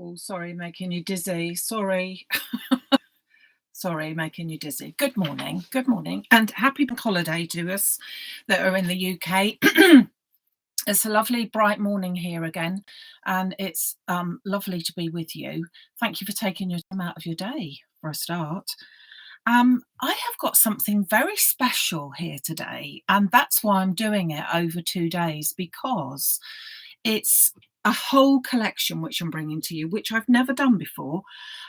Oh, sorry, making you dizzy. Sorry. Sorry, making you dizzy. Good morning. Good morning. And happy bank holiday to us that are in the UK. It's a lovely bright morning here again, and it's lovely to be with you. Thank you for taking your time out of your day for a start. I have got something very special here today, and that's why I'm doing it over 2 days, because it's a whole collection which I'm bringing to you, which I've never done before.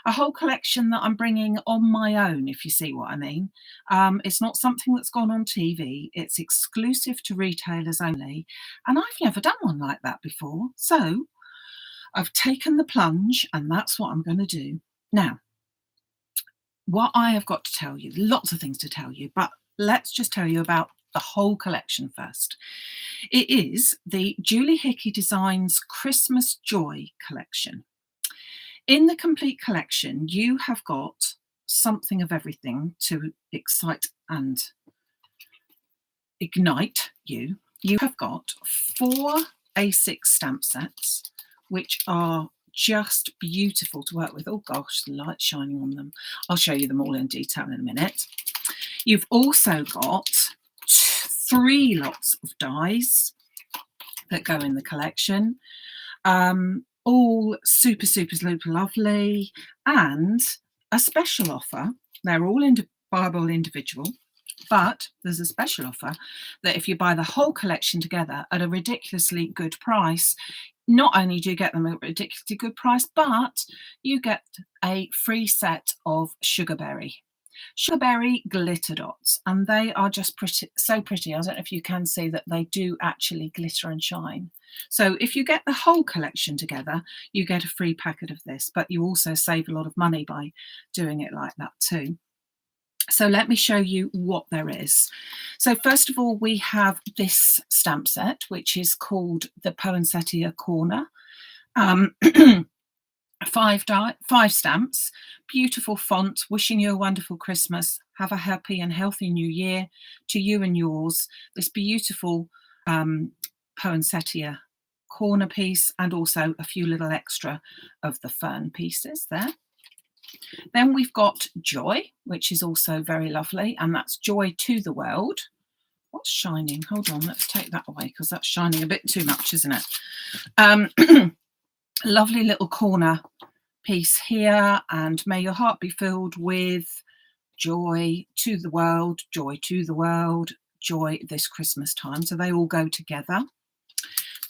A whole collection that I'm bringing on my own, if you see what I mean. It's not something that's gone on TV. It's exclusive to retailers only, and I've never done one like that before. So I've taken the plunge, and that's what I'm going to do. Now, what I have got to tell you, lots of things to tell you, but let's just tell you about the whole collection first. It is the Julie Hickey Designs Christmas Joy collection. In the complete collection, you have got something of everything to excite and ignite you. You have got 4 A6 stamp sets, which are just beautiful to work with. Oh gosh, the light's shining on them. I'll show you them all in detail in a minute. You've also got 3 lots of dies that go in the collection, all super lovely, and a special offer. They're all buyable individual, but there's a special offer that if you buy the whole collection together at a ridiculously good price, not only do you get them at a ridiculously good price, but you get a free set of sugarberry glitter dots, and they are just pretty, so pretty. I don't know if you can see that they do actually glitter and shine. So if you get the whole collection together, you get a free packet of this, but you also save a lot of money by doing it like that too. So let me show you what there is. So first of all, we have this stamp set, which is called the Poinsettia Corner. 5 stamps, beautiful font, wishing you a wonderful Christmas, have a happy and healthy new year to you and yours. This beautiful Poinsettia corner piece, and also a few little extra of the fern pieces there. Then we've got Joy, which is also very lovely, and that's Joy to the World. What's shining? Hold on, let's take that away because that's shining a bit too much, isn't it? Lovely little corner piece here, and may your heart be filled with joy to the world, joy to the world, joy this Christmas time. So they all go together.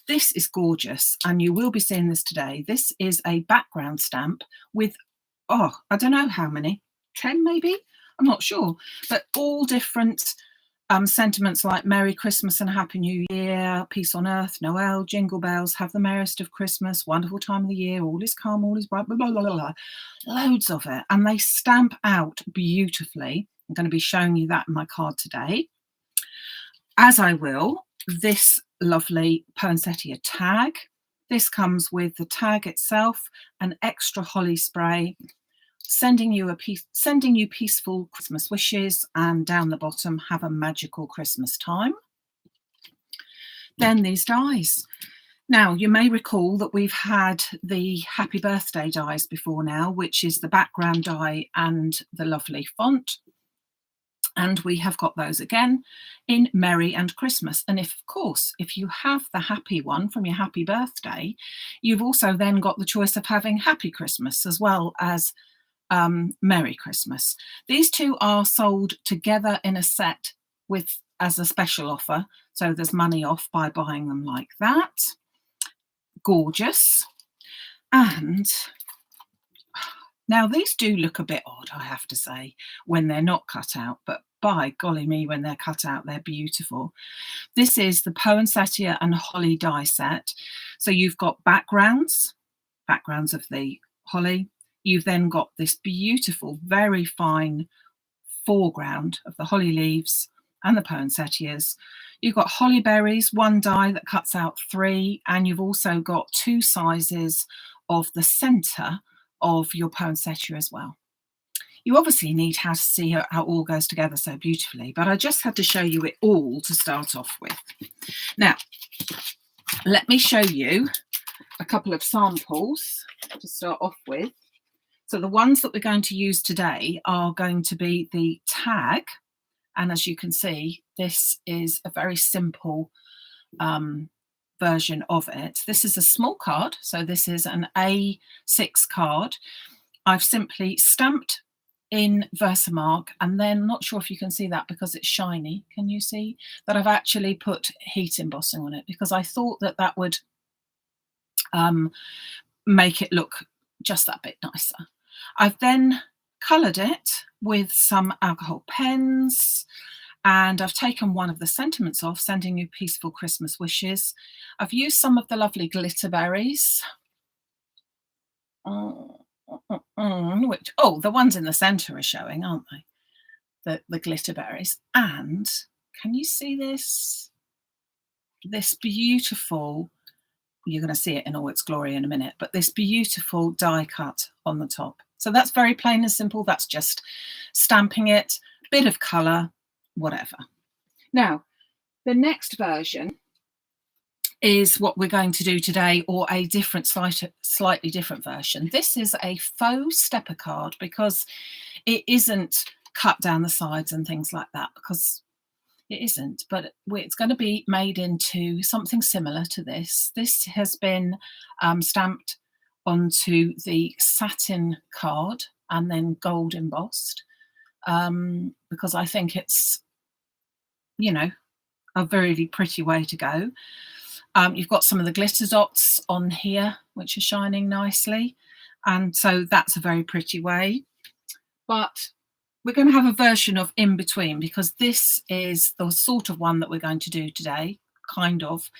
This is gorgeous, and you will be seeing this today. This is a background stamp with, I don't know how many, 10 maybe, I'm not sure, but all different sentiments like Merry Christmas and Happy New Year, Peace on Earth, Noel, Jingle Bells, Have the Merriest of Christmas, Wonderful Time of the Year, All is Calm, All is Bright, blah, blah, blah, blah, blah. Loads of it, and they stamp out beautifully. I'm going to be showing you that in my card today, as I will this lovely Poinsettia tag. This comes with the tag itself, an extra holly spray, sending you peaceful Christmas wishes, and down the bottom, have a magical Christmas time. Then these dies. Now, you may recall that we've had the happy birthday dies before now, which is the background die and the lovely font. And we have got those again in Merry and Christmas. And of course, if you have the happy one from your happy birthday, you've also then got the choice of having Happy Christmas as well as Merry Christmas. These two are sold together in a set as a special offer. So there's money off by buying them like that. Gorgeous. And now these do look a bit odd, I have to say, when they're not cut out, but by golly me, when they're cut out, they're beautiful. This is the Poinsettia and Holly Die Set. So you've got backgrounds of the holly. You've then got this beautiful, very fine foreground of the holly leaves and the poinsettias. You've got holly berries, 1 die that cuts out 3, and you've also got 2 sizes of the centre of your poinsettia as well. You obviously need to see how it all goes together so beautifully, but I just had to show you it all to start off with. Now, let me show you a couple of samples to start off with. So the ones that we're going to use today are going to be the tag. And as you can see, this is a very simple version of it. This is a small card. So this is an A6 card. I've simply stamped in Versamark, and then, not sure if you can see that because it's shiny. Can you see that I've actually put heat embossing on it, because I thought that that would make it look just that bit nicer. I've then coloured it with some alcohol pens, and I've taken one of the sentiments off, sending you peaceful Christmas wishes. I've used some of the lovely glitter berries. Which, oh, the ones in the centre are showing, aren't they? The glitter berries. And can you see this? This beautiful, you're going to see it in all its glory in a minute, but this beautiful die cut on the top. So that's very plain and simple. That's just stamping it, bit of colour, whatever. Now, the next version is what we're going to do today, or a different, slightly different version. This is a faux stepper card, because it isn't cut down the sides and things like that, because it isn't, but it's going to be made into something similar to this. This has been stamped onto the satin card and then gold embossed, because I think it's, you know, a very pretty way to go. You've got some of the glitter dots on here, which are shining nicely. And so that's a very pretty way. But we're going to have a version of in between, because this is the sort of one that we're going to do today, kind of.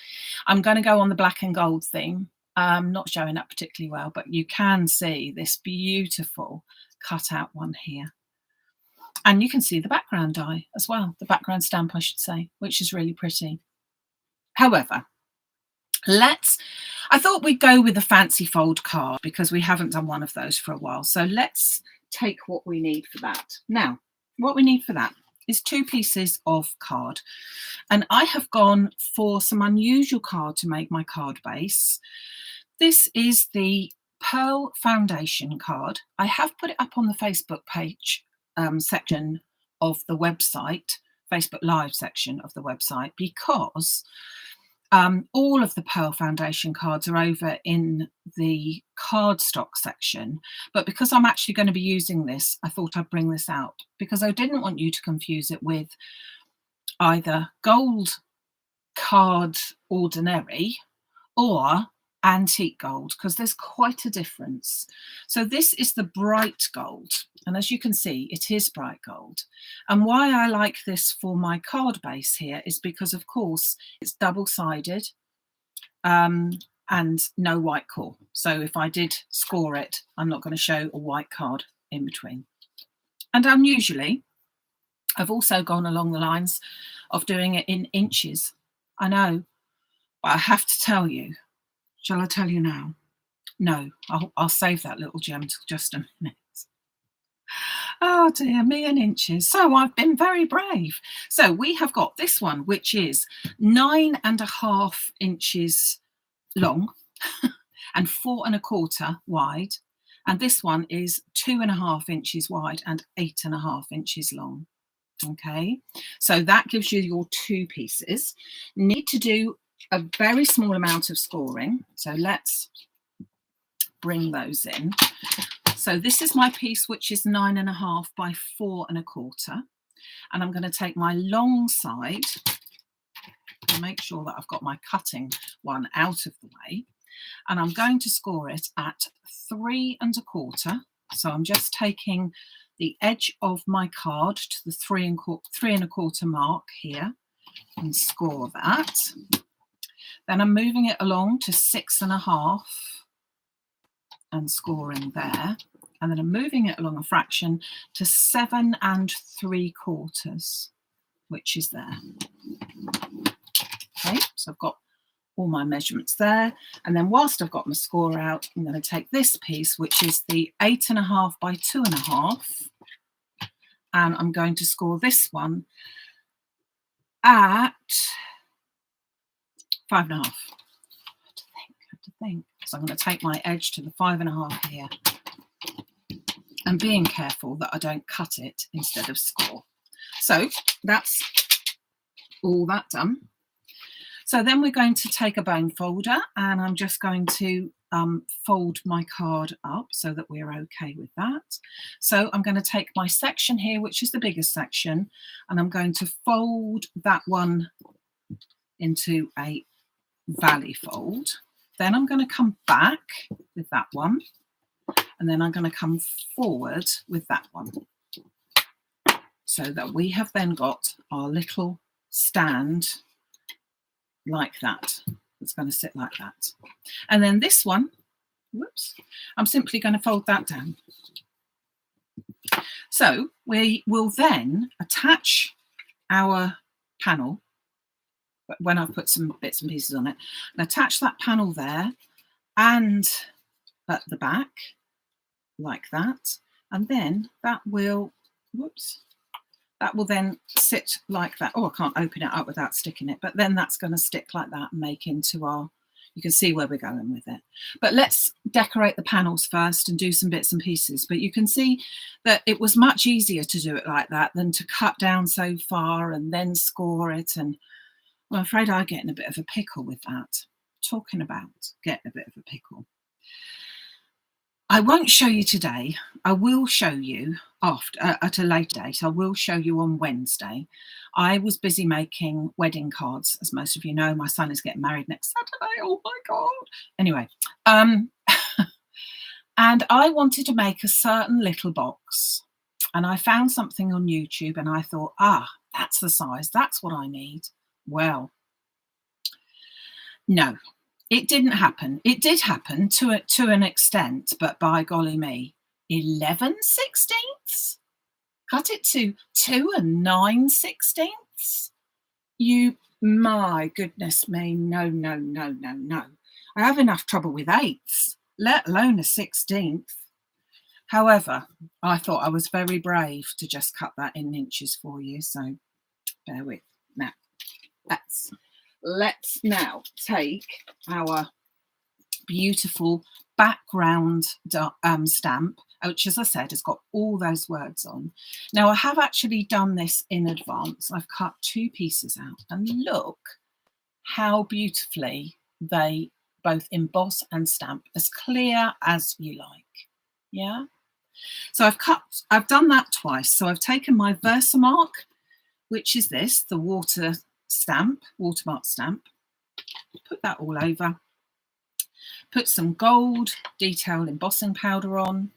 I'm going to go on the black and gold theme. Not showing up particularly well, but you can see this beautiful cutout one here. And you can see the background die as well, the background stamp, I should say, which is really pretty. However, I thought we'd go with a fancy fold card, because we haven't done one of those for a while. So let's take what we need for that. Now, what we need for that is 2 pieces of card. And I have gone for some unusual card to make my card base. This is the Pearl Foundation card. I have put it up on the Facebook page section of the website, Facebook Live section of the website, because all of the Pearl Foundation cards are over in the cardstock section. But because I'm actually going to be using this, I thought I'd bring this out, because I didn't want you to confuse it with either gold card ordinary or antique gold, because there's quite a difference. So this is the bright gold, and as you can see, it is bright gold. And why I like this for my card base here is because, of course, it's double-sided and no white core. So if I did score it, I'm not going to show a white card in between. And unusually, I've also gone along the lines of doing it in inches. I know, but I have to tell you. Shall I tell you now? No, I'll save that little gem till just a minute. Oh dear, me and inches. So I've been very brave. So we have got this one, which is 9.5 inches long and 4.25 wide. And this one is 2.5 inches wide and 8.5 inches long. Okay, so that gives you your 2 pieces. Need to do a very small amount of scoring, so let's bring those in. So this is my piece, which is 9.5 by 4.25, and I'm going to take my long side and make sure that I've got my cutting one out of the way, and I'm going to score it at 3.25. So I'm just taking the edge of my card to the 3.25 mark here and score that. Then I'm moving it along to 6.5 and scoring there. And then I'm moving it along a fraction to 7.75, which is there. Okay, so I've got all my measurements there. And then whilst I've got my score out, I'm going to take this piece, which is the 8.5 by 2.5. And I'm going to score this one at 5.5. I have to think. So I'm going to take my edge to the 5.5 here, and being careful that I don't cut it instead of score. So that's all that done. So then we're going to take a bone folder, and I'm just going to fold my card up so that we're okay with that. So I'm going to take my section here, which is the biggest section, and I'm going to fold that one into a valley fold. Then I'm going to come back with that one, and then I'm going to come forward with that one, so that we have then got our little stand like that. It's going to sit like that. And then this one, whoops, I'm simply going to fold that down. So we will then attach our panel, when I've put some bits and pieces on it, and attach that panel there and at the back like that. And then that will, whoops, that will then sit like that. Oh, I can't open it up without sticking it, but then that's going to stick like that and make into our, you can see where we're going with it. But let's decorate the panels first and do some bits and pieces. But you can see that it was much easier to do it like that than to cut down so far and then score it. And I'm afraid I get in a bit of a pickle with that. Talking about getting a bit of a pickle. I won't show you today. I will show you after at a later date. I will show you on Wednesday. I was busy making wedding cards, as most of you know. My son is getting married next Saturday. Oh my God. Anyway, and I wanted to make a certain little box, and I found something on YouTube, and I thought, that's the size. That's what I need. Well, no. It didn't happen. It did happen to an extent, but by golly me, 11/16? Cut it to 2 9/16? You, my goodness me, no. I have enough trouble with 8ths, let alone a 16th. However, I thought I was very brave to just cut that in inches for you, so bear with. Now, let's now take our beautiful background stamp, which, as I said, has got all those words on. Now, I have actually done this in advance. I've cut 2 pieces out, and look how beautifully they both emboss and stamp, as clear as you like. Yeah. So I've done that twice. So I've taken my Versamark, which is this, the watermark stamp, put that all over, put some gold detail embossing powder on,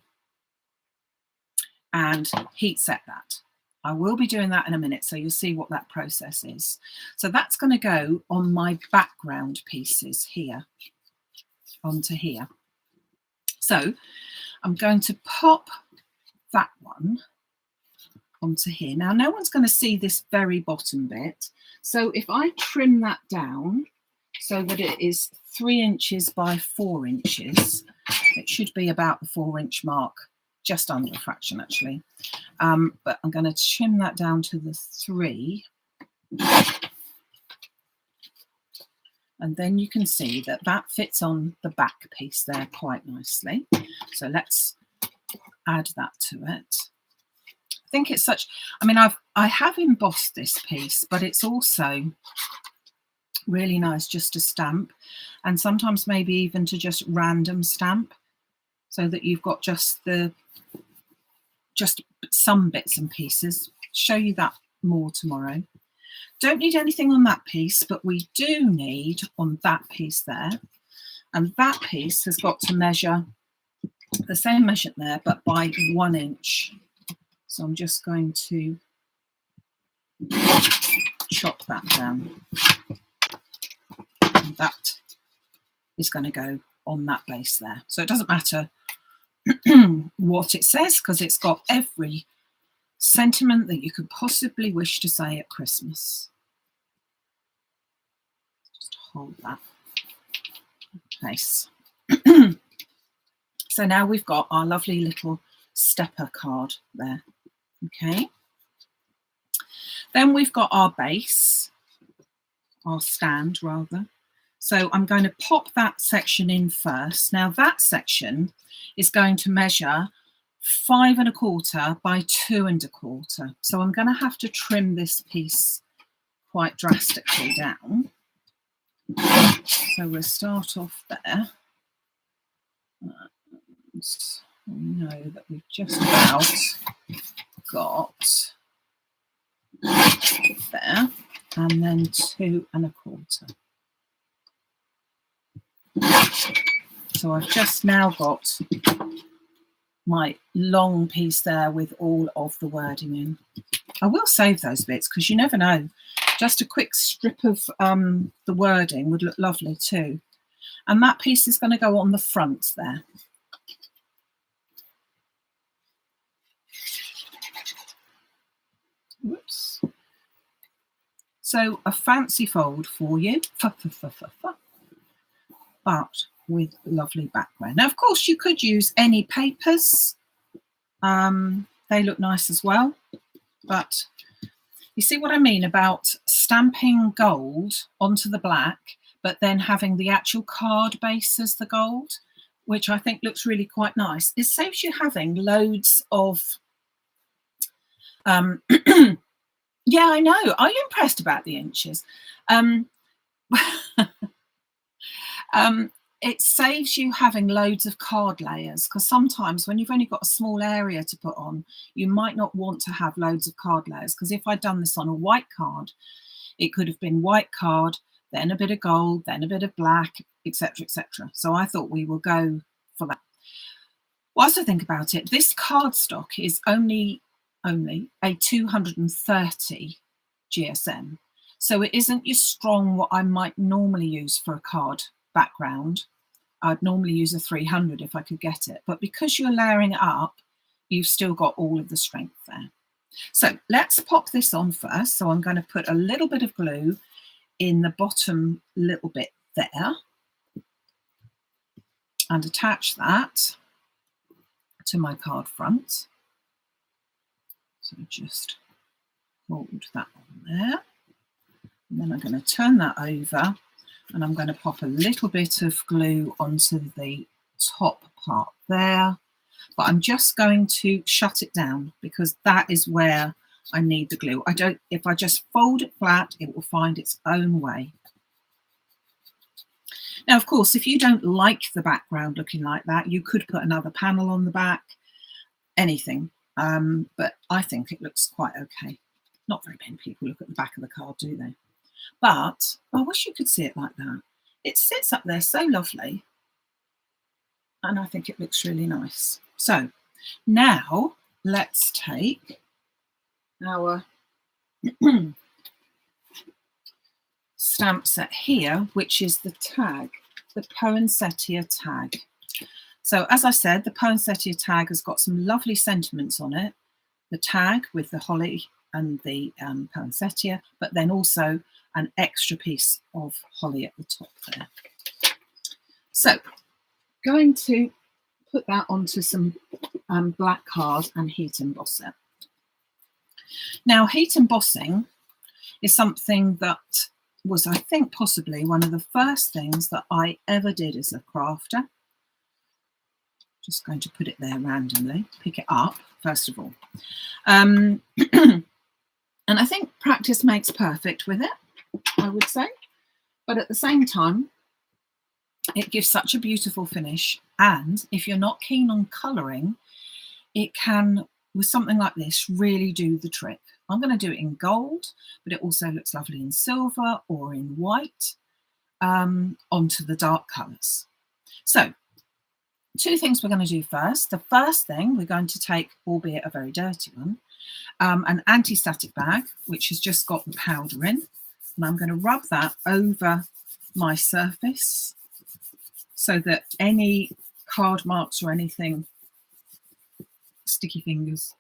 and heat set that. I will be doing that in a minute, so you'll see what that process is. So that's going to go on my background pieces here, onto here. So I'm going to pop that one onto here. Now, no one's going to see this very bottom bit. So if I trim that down so that it is 3 inches by 4 inches, it should be about the 4-inch mark, just under a fraction actually. But I'm going to trim that down to the 3. And then you can see that that fits on the back piece there quite nicely. So let's add that to it. I think it's such, I mean, I have embossed this piece, but it's also really nice just to stamp, and sometimes maybe even to just random stamp, so that you've got just some bits and pieces. Show you that more tomorrow. Don't need anything on that piece, but we do need on that piece there, and that piece has got to measure the same measure there, but by 1 inch. So I'm just going to chop that down. And that is going to go on that base there. So it doesn't matter what it says, because it's got every sentiment that you could possibly wish to say at Christmas. Just hold that in place. So now we've got our lovely little stepper card there. Okay. Then we've got our base, our stand rather. So I'm going to pop that section in first. Now that section is going to measure 5 1/4 by 2 1/4. So I'm going to have to trim this piece quite drastically down. So we'll start off there. And we know that we've just about got there, and then 2 1/4. So I've just now got my long piece there with all of the wording in. I will save those bits because you never know. Just a quick strip of the wording would look lovely too. And that piece is going to go on the front there. Whoops. So a fancy fold for you, but with lovely background. Now, of course, you could use any papers. They look nice as well. But you see what I mean about stamping gold onto the black, but then having the actual card base as the gold, which I think looks really quite nice. It saves you having loads of... yeah, I know. Are you impressed about the inches? It saves you having loads of card layers, because sometimes when you've only got a small area to put on, you might not want to have loads of card layers, because if I'd done this on a white card, it could have been white card, then a bit of gold, then a bit of black, etc., etc. So I thought we will go for that. Whilst I think about it, this cardstock is only a 230 GSM. So it isn't your strong, what I might normally use for a card background. I'd normally use a 300 if I could get it. But because you're layering it up, you've still got all of the strength there. So let's pop this on first. So I'm going to put a little bit of glue in the bottom little bit there and attach that to my card front. So just hold that on there. And then I'm going to turn that over and I'm going to pop a little bit of glue onto the top part there. But I'm just going to shut it down because that is where I need the glue. If I just fold it flat, it will find its own way. Now, of course, if you don't like the background looking like that, you could put another panel on the back, anything. But I think it looks quite okay. Not very many people look at the back of the card, do they? But I wish you could see it like that. It sits up there so lovely. And I think it looks really nice. So now let's take our stamp set here, which is the tag, the Poinsettia tag. So as I said, the Poinsettia tag has got some lovely sentiments on it. The tag with the holly and the poinsettia, but then also an extra piece of holly at the top there. So going to put that onto some black card and heat emboss it. Now, heat embossing is something that was, I think, possibly one of the first things that I ever did as a crafter. Just going to put it there randomly, pick it up first of all. And I think practice makes perfect with it, I would say. But at the same time, it gives such a beautiful finish. And if you're not keen on colouring, it can, with something like this, really do the trick. I'm going to do it in gold, but it also looks lovely in silver or in white onto the dark colours. So, two things we're going to do first. The first thing, we're going to take, albeit a very dirty one, an anti-static bag, which has just got the powder in. And I'm going to rub that over my surface so that any card marks or anything, sticky fingers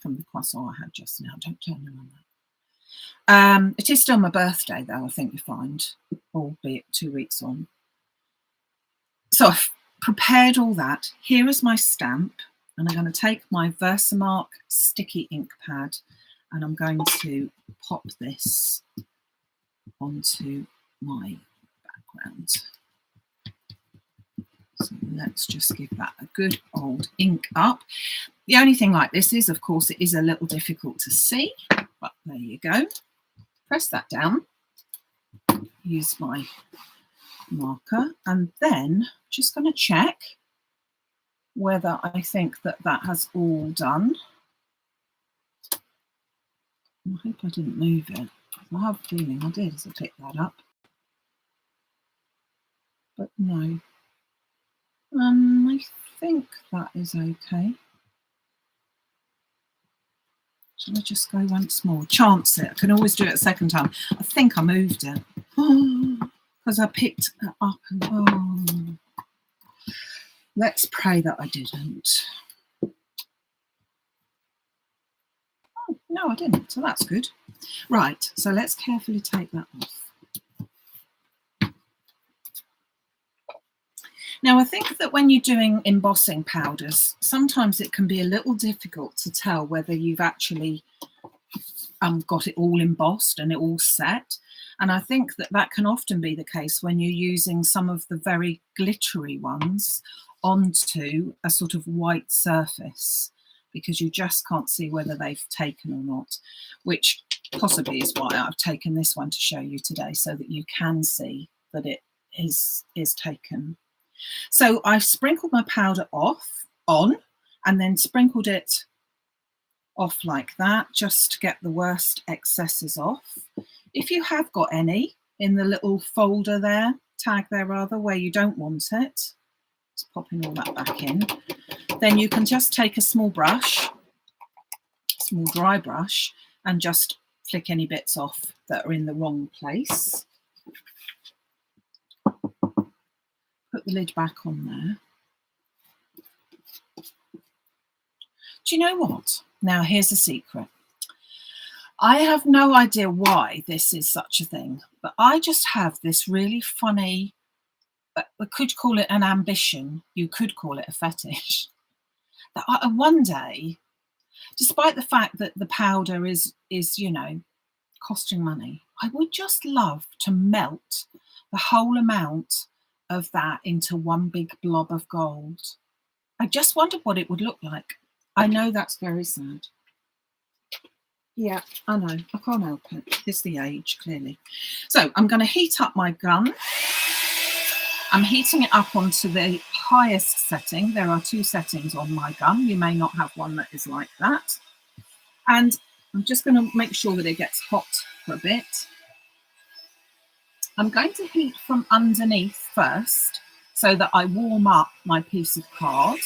from the croissant I had just now, don't turn them on that. It is still my birthday though, I think you find, albeit 2 weeks on. So I've prepared all that. Here is my stamp, and I'm going to take my Versamark sticky ink pad and I'm going to pop this onto my background. So let's just give that a good old ink up. The only thing like this is, of course, it is a little difficult to see, but there you go. Press that down, use my marker, and then just going to check whether I think that that has all done. I hope I didn't move it. I have a feeling I did as I picked that up. But no. I think that is okay. Shall I just go once more? Chance it. I can always do it a second time. I think I moved it. Because I picked it up and let's pray that I didn't. Oh, no, I didn't. So that's good. Right, so let's carefully take that off. Now, I think that when you're doing embossing powders, sometimes it can be a little difficult to tell whether you've actually got it all embossed and it all set. And I think that that can often be the case when you're using some of the very glittery ones onto a sort of white surface, because you just can't see whether they've taken or not, which possibly is why I've taken this one to show you today, so that you can see that it is taken. So I've sprinkled my powder on and then sprinkled it off like that, just to get the worst excesses off. If you have got any in the little folder there, tag there rather, where you don't want it, just popping all that back in, then you can just take a small brush, small dry brush, and just flick any bits off that are in the wrong place. Put the lid back on there. Do you know what? Now here's a secret. I have no idea why this is such a thing, but I just have this really funny, I could call it an ambition, you could call it a fetish, that one day, despite the fact that the powder is, you know, costing money, I would just love to melt the whole amount of that into one big blob of gold. I just wondered what it would look like. I know that's very sad. Yeah, I know. I can't help it. It's the age, clearly. So I'm going to heat up my gun. I'm heating it up onto the highest setting. There are 2 settings on my gun. You may not have one that is like that. And I'm just going to make sure that it gets hot for a bit. I'm going to heat from underneath first, so that I warm up my piece of card.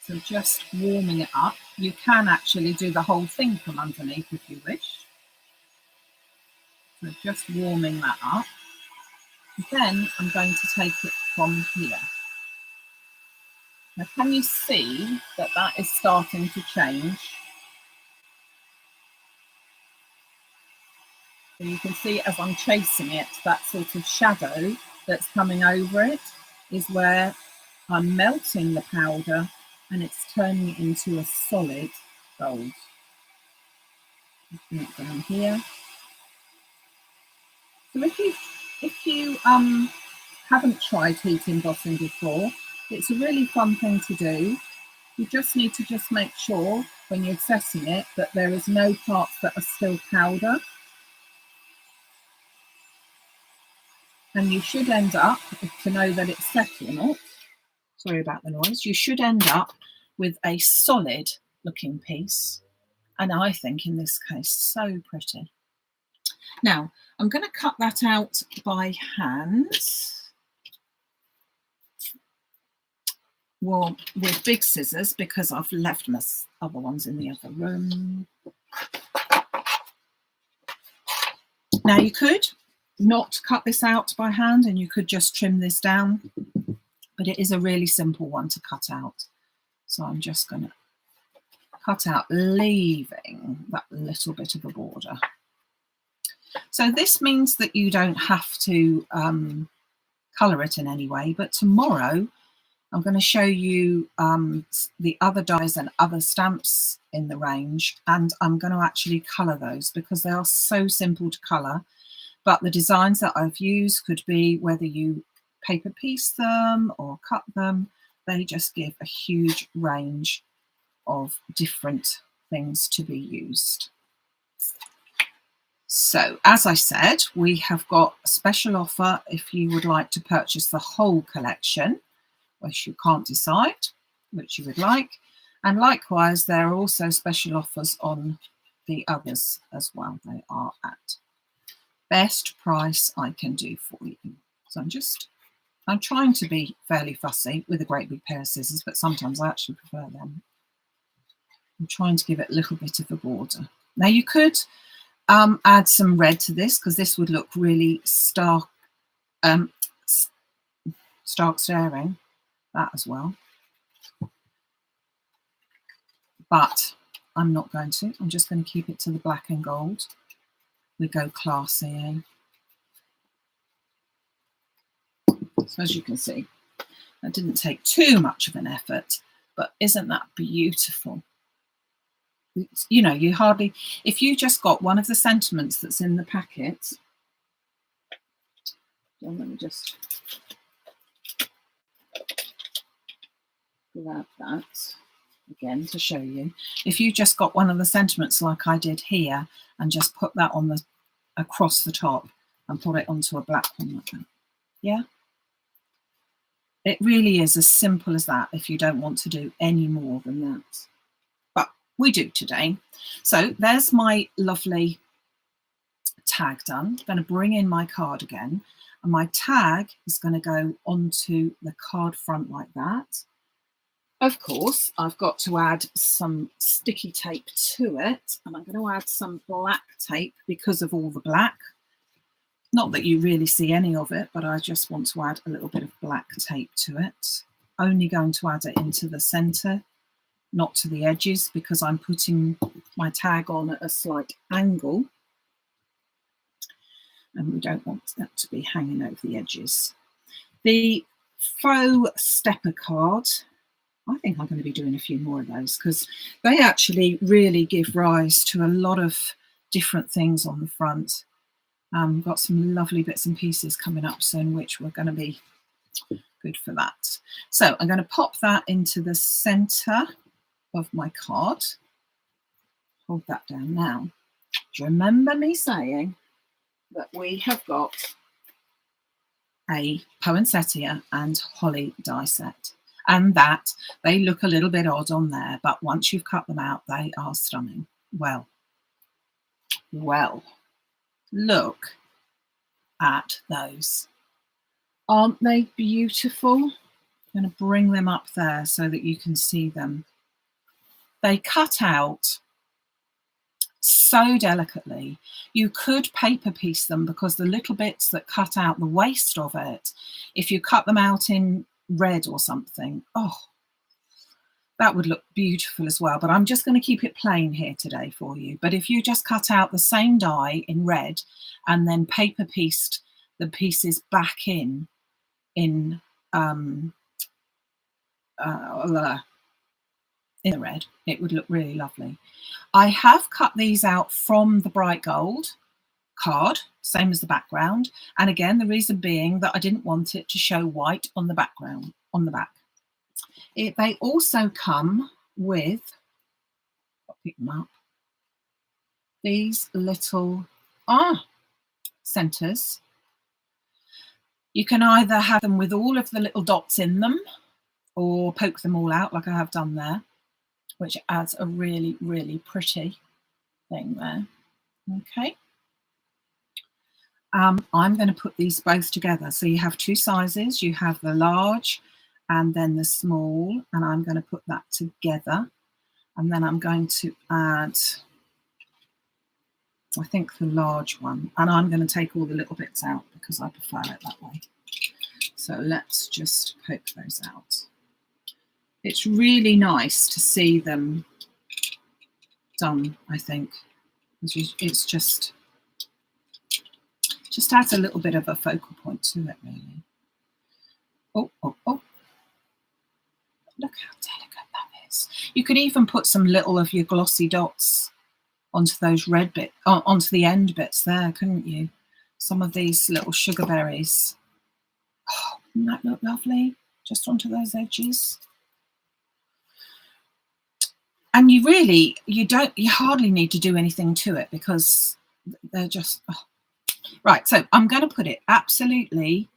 So just warming it up. You can actually do the whole thing from underneath if you wish. So just warming that up. Then I'm going to take it from here. Now, can you see that that is starting to change? So you can see as I'm chasing it, that sort of shadow that's coming over it is where I'm melting the powder and it's turning it into a solid gold. Bring it down here. So if you haven't tried heat embossing before, it's a really fun thing to do. You just need to just make sure when you're assessing it that there is no parts that are still powder. And you should end up, to know that it's set or not, sorry about the noise, you should end up with a solid looking piece. And I think in this case, so pretty. Now, I'm going to cut that out by hand. Well, with big scissors, because I've left my other ones in the other room. Now, you could not cut this out by hand and you could just trim this down, but it is a really simple one to cut out. So I'm just going to cut out, leaving that little bit of a border. So this means that you don't have to colour it in any way, but tomorrow I'm going to show you the other dies and other stamps in the range, and I'm going to actually colour those because they are so simple to colour. But the designs that I've used could be whether you paper piece them or cut them. They just give a huge range of different things to be used. So as I said, we have got a special offer if you would like to purchase the whole collection, which you can't decide which you would like. And likewise, there are also special offers on the others as well. They are at best price I can do for you. So I'm trying to be fairly fussy with a great big pair of scissors, but sometimes I actually prefer them. I'm trying to give it a little bit of a border. Now you could add some red to this, because this would look really stark staring, that as well. But I'm not going to. I'm just going to keep it to the black and gold. We go classy, eh? So as you can see, that didn't take too much of an effort, but isn't that beautiful? You know, you hardly, if you just got one of the sentiments that's in the packet, let me just grab that again to show you. If you just got one of the sentiments like I did here and just put that on the across the top and put it onto a black one like that, yeah, it really is as simple as that if you don't want to do any more than that. But we do today. So there's my lovely tag done. I'm going to bring in my card again, and my tag is going to go onto the card front like that. Of course, I've got to add some sticky tape to it, and I'm going to add some black tape because of all the black. Not that you really see any of it, but I just want to add a little bit of black tape to it. Only going to add it into the centre, not to the edges, because I'm putting my tag on at a slight angle. And we don't want that to be hanging over the edges. The faux stepper card, I think I'm going to be doing a few more of those, because they actually really give rise to a lot of different things on the front. Got some lovely bits and pieces coming up soon, which we're going to be good for that. So I'm going to pop that into the centre of my card. Hold that down now. Do you remember me saying that we have got a Poinsettia and Holly die set, and that they look a little bit odd on there, but once you've cut them out, they are stunning. Well, look at those. Aren't they beautiful? I'm going to bring them up there so that you can see them. They cut out so delicately. You could paper piece them, because the little bits that cut out the waist of it, if you cut them out in red or something, oh, that would look beautiful as well. But I'm just going to keep it plain here today for you. But if you just cut out the same die in red and then paper pieced the pieces back in the red, it would look really lovely. I have cut these out from the bright gold card, same as the background. And again, the reason being that I didn't want it to show white on the background, on the back. They also come with, I'll pick them up, these little centres. You can either have them with all of the little dots in them, or poke them all out like I have done there, which adds a really, really pretty thing there. Okay. I'm going to put these both together. So you have two sizes. You have the large and then the small, and I'm going to put that together. And then I'm going to add, I think, the large one. And I'm going to take all the little bits out because I prefer it that way. So let's just poke those out. It's really nice to see them done, I think. It's just adds a little bit of a focal point to it, really. Oh. Look how delicate that is. You could even put some little of your glossy dots onto those red bits, onto the end bits there, couldn't you? some of these little sugar berries. Oh, doesn't that look lovely? Just onto those edges. And you hardly need to do anything to it because they're just, oh. Right, so I'm going to put it absolutely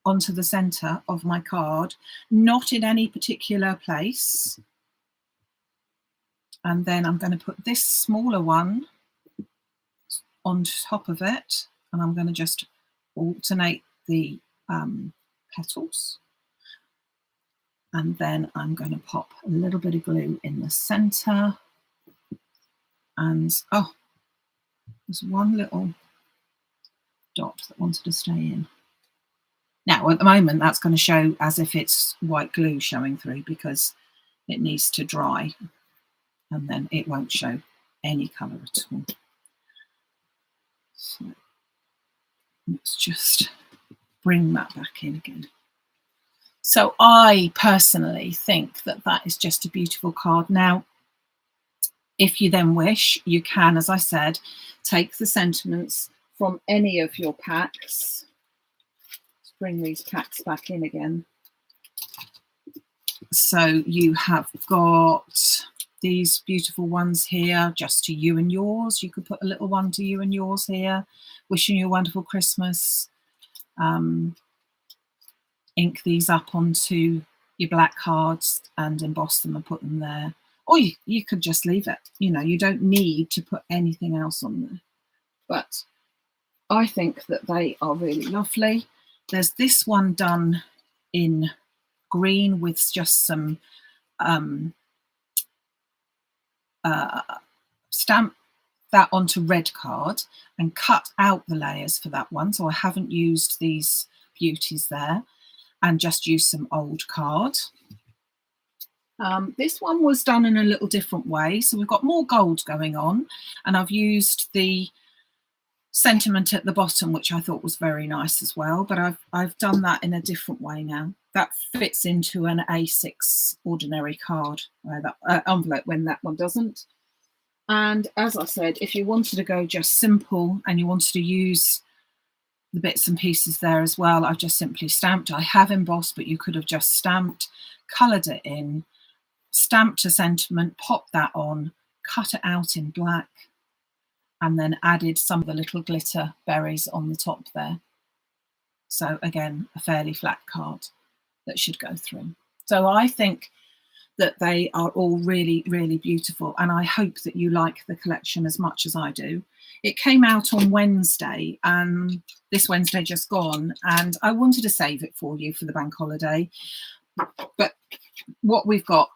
onto the center of my card, not in any particular place. And then I'm going to put this smaller one on top of it, and I'm going to just alternate the petals. And then I'm going to pop a little bit of glue in the center. And oh, there's one little dot that wanted to stay in. Now, at the moment, that's going to show as if it's white glue showing through because it needs to dry, and then it won't show any colour at all. So let's just bring that back in again. So I personally think that that is just a beautiful card. Now, if you then wish, you can, as I said, take the sentiments from any of your packs. Let's bring these packs back in again. So you have got these beautiful ones here, just to you and yours. You could put a little one to you and yours here, wishing you a wonderful Christmas. Ink these up onto your black cards and emboss them and put them there. Or you could just leave it. You know, you don't need to put anything else on there. But I think that they are really lovely. There's this one done in green with just some stamp that onto red card and cut out the layers for that one. So I haven't used these beauties there, and just use some old card. This one was done in a little different way. So we've got more gold going on, and I've used the sentiment at the bottom, which I thought was very nice as well, but I've done that in a different way now. That fits into an A6 ordinary card, that envelope, when that one doesn't. And as I said, if you wanted to go just simple and you wanted to use the bits and pieces there as well, I've just simply stamped. I have embossed, but you could have just stamped, coloured it in, stamped a sentiment, popped that on, cut it out in black, and then added some of the little glitter berries on the top there. So again, a fairly flat card that should go through. So I think that they are all really, really beautiful, and I hope that you like the collection as much as I do. It came out on Wednesday, and this Wednesday just gone, and I wanted to save it for you for the bank holiday, but what we've got.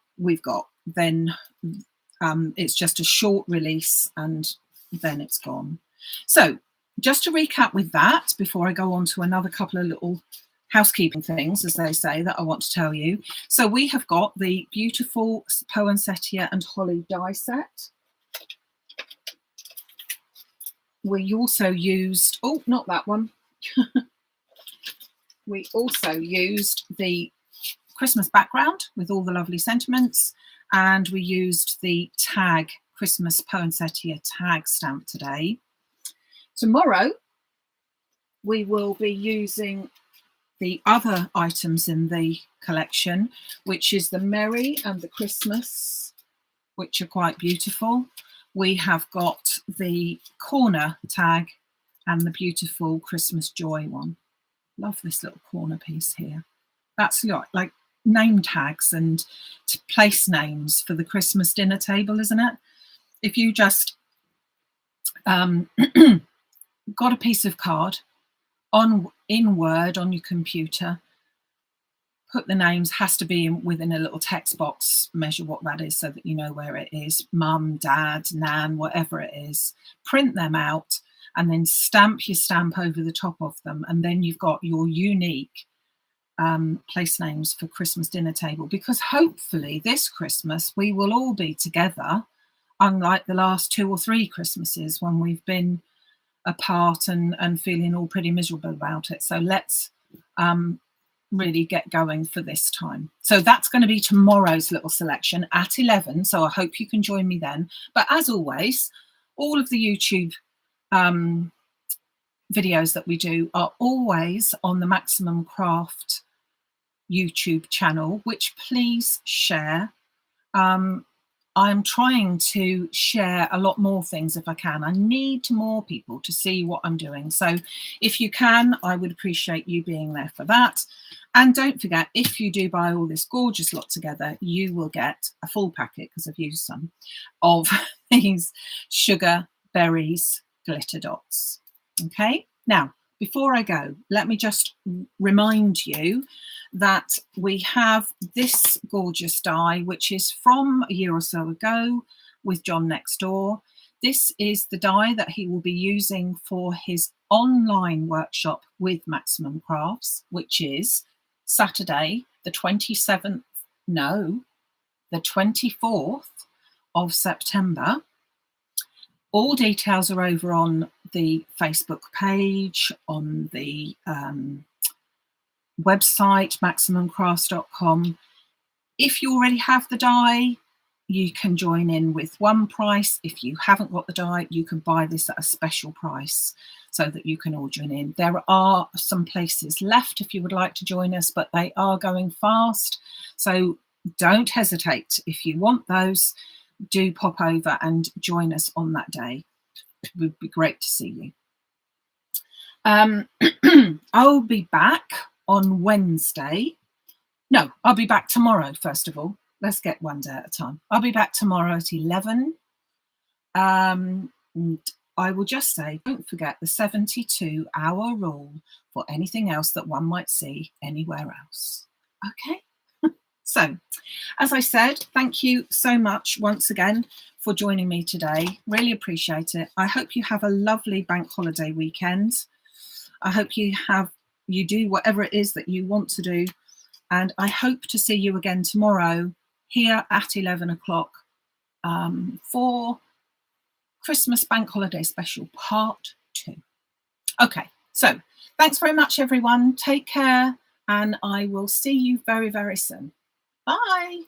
Then it's just a short release, and then it's gone. So just to recap with that, before I go on to another couple of little housekeeping things, as they say, that I want to tell you. So we have got the beautiful Poinsettia and Holly die set. We also used, oh, not that one. We also used the Christmas background with all the lovely sentiments, and we used the tag, Christmas Poinsettia tag stamp today. Tomorrow we will be using the other items in the collection, which is the Merry and the Christmas, which are quite beautiful. We have got the corner tag and the beautiful Christmas Joy one. Love this little corner piece here. That's like name tags and place names for the Christmas dinner table, isn't it? If you just got a piece of card in Word on your computer, put the names, has to be within a little text box, measure what that is so that you know where it is, mum, dad, nan, whatever it is, print them out and then stamp your stamp over the top of them, and then you've got your unique place names for Christmas dinner table, because hopefully this Christmas we will all be together, unlike the last 2 or 3 Christmases when we've been apart and feeling all pretty miserable about it. So let's really get going for this time. So that's going to be tomorrow's little selection at 11, so I hope you can join me then. But as always, all of the YouTube videos that we do are always on the Maximum Craft YouTube channel, which please share. I'm trying to share a lot more things if I can. I need more people to see what I'm doing. So if you can, I would appreciate you being there for that. And don't forget, if you do buy all this gorgeous lot together, you will get a full packet, because I've used some, of these sugar berries glitter dots. Okay, now, before I go, let me just remind you that we have this gorgeous die, which is from a year or so ago with John next door. This is the die that he will be using for his online workshop with Maximum Crafts, which is Saturday, the 27th, no, the 24th of September. All details are over on the Facebook page, on the website, maximumcrafts.com. If you already have the die, you can join in with one price. If you haven't got the die, you can buy this at a special price so that you can all join in. There are some places left if you would like to join us, but they are going fast. So don't hesitate. If you want those, do pop over and join us on that day. It would be great to see you. I'll be back on Wednesday. No, I'll be back tomorrow, first of all. Let's get one day at a time. I'll be back tomorrow at 11. And I will just say, don't forget the 72-hour rule for anything else that one might see anywhere else. Okay? So, as I said, thank you so much once again for joining me today. Really appreciate it. I hope you have a lovely bank holiday weekend. I hope you do whatever it is that you want to do. And I hope to see you again tomorrow here at 11 o'clock for Christmas Bank Holiday Special Part 2. Okay, so thanks very much, everyone. Take care, and I will see you very, very soon. Bye.